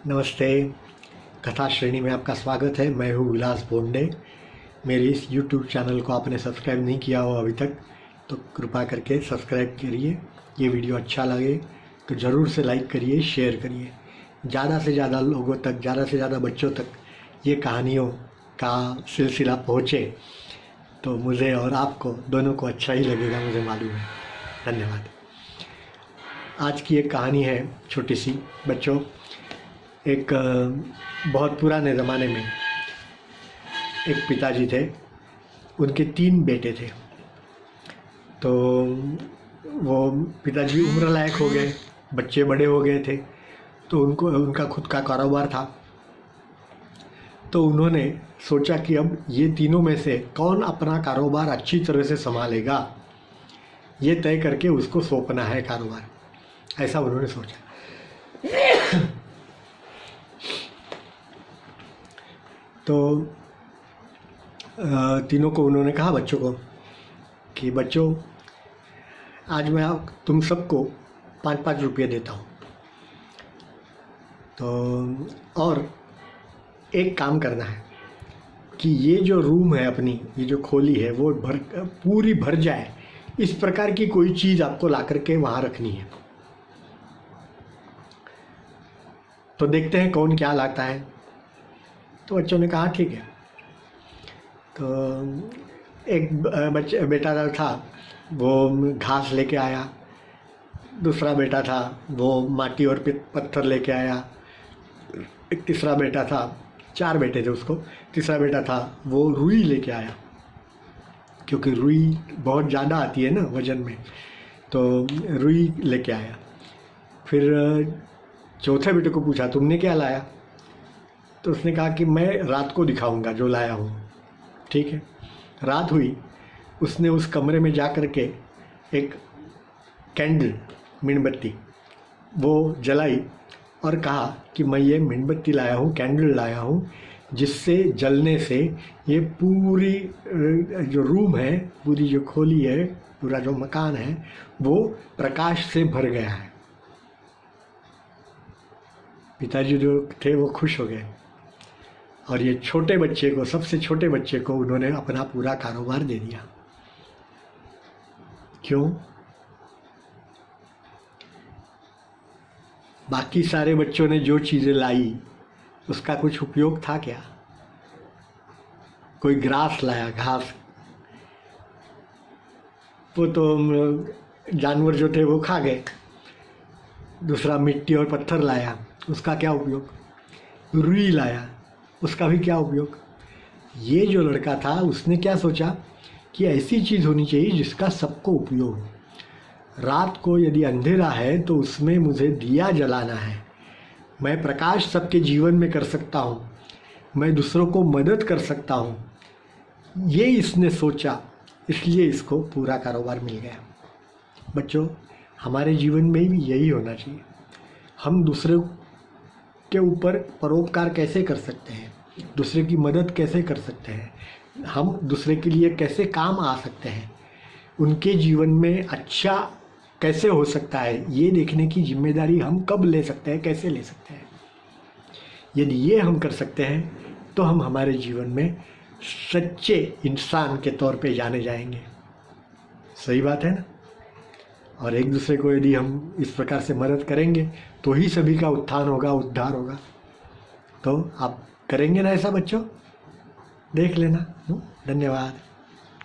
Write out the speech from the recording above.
नमस्ते। कथा श्रेणी में आपका स्वागत है। मैं हूँ विलास बोंडे। मेरे इस YouTube चैनल को आपने सब्सक्राइब नहीं किया हो अभी तक तो कृपा करके सब्सक्राइब करिए। ये वीडियो अच्छा लगे तो ज़रूर से लाइक करिए, शेयर करिए। ज़्यादा से ज़्यादा लोगों तक, ज़्यादा से ज़्यादा बच्चों तक ये कहानियों का सिलसिला पहुँचे तो मुझे और आपको दोनों को अच्छा ही लगेगा, मुझे मालूम है। धन्यवाद। आज की एक कहानी है छोटी सी। बच्चों, एक बहुत पुराने ज़माने में एक पिताजी थे। उनके 3 बेटे थे। तो वो पिताजी उम्र लायक हो गए, बच्चे बड़े हो गए थे, तो उनका खुद का कारोबार था। तो उन्होंने सोचा कि अब ये तीनों में से कौन अपना कारोबार अच्छी तरह से संभालेगा, ये तय करके उसको सौंपना है कारोबार। ऐसा उन्होंने सोचा। तो तीनों को उन्होंने कहा, बच्चों को, कि बच्चों आज मैं तुम सबको 5-5 रुपये देता हूँ। तो और एक काम करना है कि ये जो रूम है अपनी, ये जो खोली है वो पूरी भर जाए, इस प्रकार की कोई चीज़ आपको ला करके वहाँ रखनी है। तो देखते हैं कौन क्या लाता है। तो बच्चों ने कहा ठीक है। तो एक बेटा था, वो घास लेके आया। दूसरा बेटा था, वो माटी और पत्थर लेके आया। एक तीसरा बेटा था, 4 बेटे थे उसको। तीसरा बेटा था, वो रुई लेके आया, क्योंकि रुई बहुत ज़्यादा आती है ना वज़न में, तो रुई लेके आया। फिर चौथे बेटे को पूछा, तुमने क्या लाया? तो उसने कहा कि मैं रात को दिखाऊंगा जो लाया हूँ। ठीक है। रात हुई, उसने उस कमरे में जा कर के एक कैंडल, मेणबत्ती, वो जलाई और कहा कि मैं ये मेणबत्ती लाया हूँ, कैंडल लाया हूँ, जिससे जलने से ये पूरी जो रूम है, पूरी जो खोली है, पूरा जो मकान है, वो प्रकाश से भर गया है। पिताजी जो थे वो खुश हो गए और ये छोटे बच्चे को, सबसे छोटे बच्चे को, उन्होंने अपना पूरा कारोबार दे दिया। क्यों? बाकी सारे बच्चों ने जो चीज़ें लाई उसका कुछ उपयोग था क्या? कोई ग्रास लाया, घास, वो तो जानवर जो थे वो खा गए। दूसरा मिट्टी और पत्थर लाया, उसका क्या उपयोग? रुई लाया, उसका भी क्या उपयोग? ये जो लड़का था उसने क्या सोचा कि ऐसी चीज़ होनी चाहिए जिसका सबको उपयोग हो। रात को यदि अंधेरा है तो उसमें मुझे दिया जलाना है। मैं प्रकाश सबके जीवन में कर सकता हूँ, मैं दूसरों को मदद कर सकता हूँ। ये इसने सोचा, इसलिए इसको पूरा कारोबार मिल गया। बच्चों, हमारे जीवन में भी यही होना चाहिए। हम दूसरे के ऊपर परोपकार कैसे कर सकते हैं, दूसरे की मदद कैसे कर सकते हैं, हम दूसरे के लिए कैसे काम आ सकते हैं, उनके जीवन में अच्छा कैसे हो सकता है, ये देखने की जिम्मेदारी हम कब ले सकते हैं, कैसे ले सकते हैं। यदि ये हम कर सकते हैं तो हम हमारे जीवन में सच्चे इंसान के तौर पे जाने जाएंगे। सही बात है ना? और एक दूसरे को यदि हम इस प्रकार से मदद करेंगे तो ही सभी का उत्थान होगा, उद्धार होगा। तो आप करेंगे ना ऐसा बच्चों? देख लेना। धन्यवाद।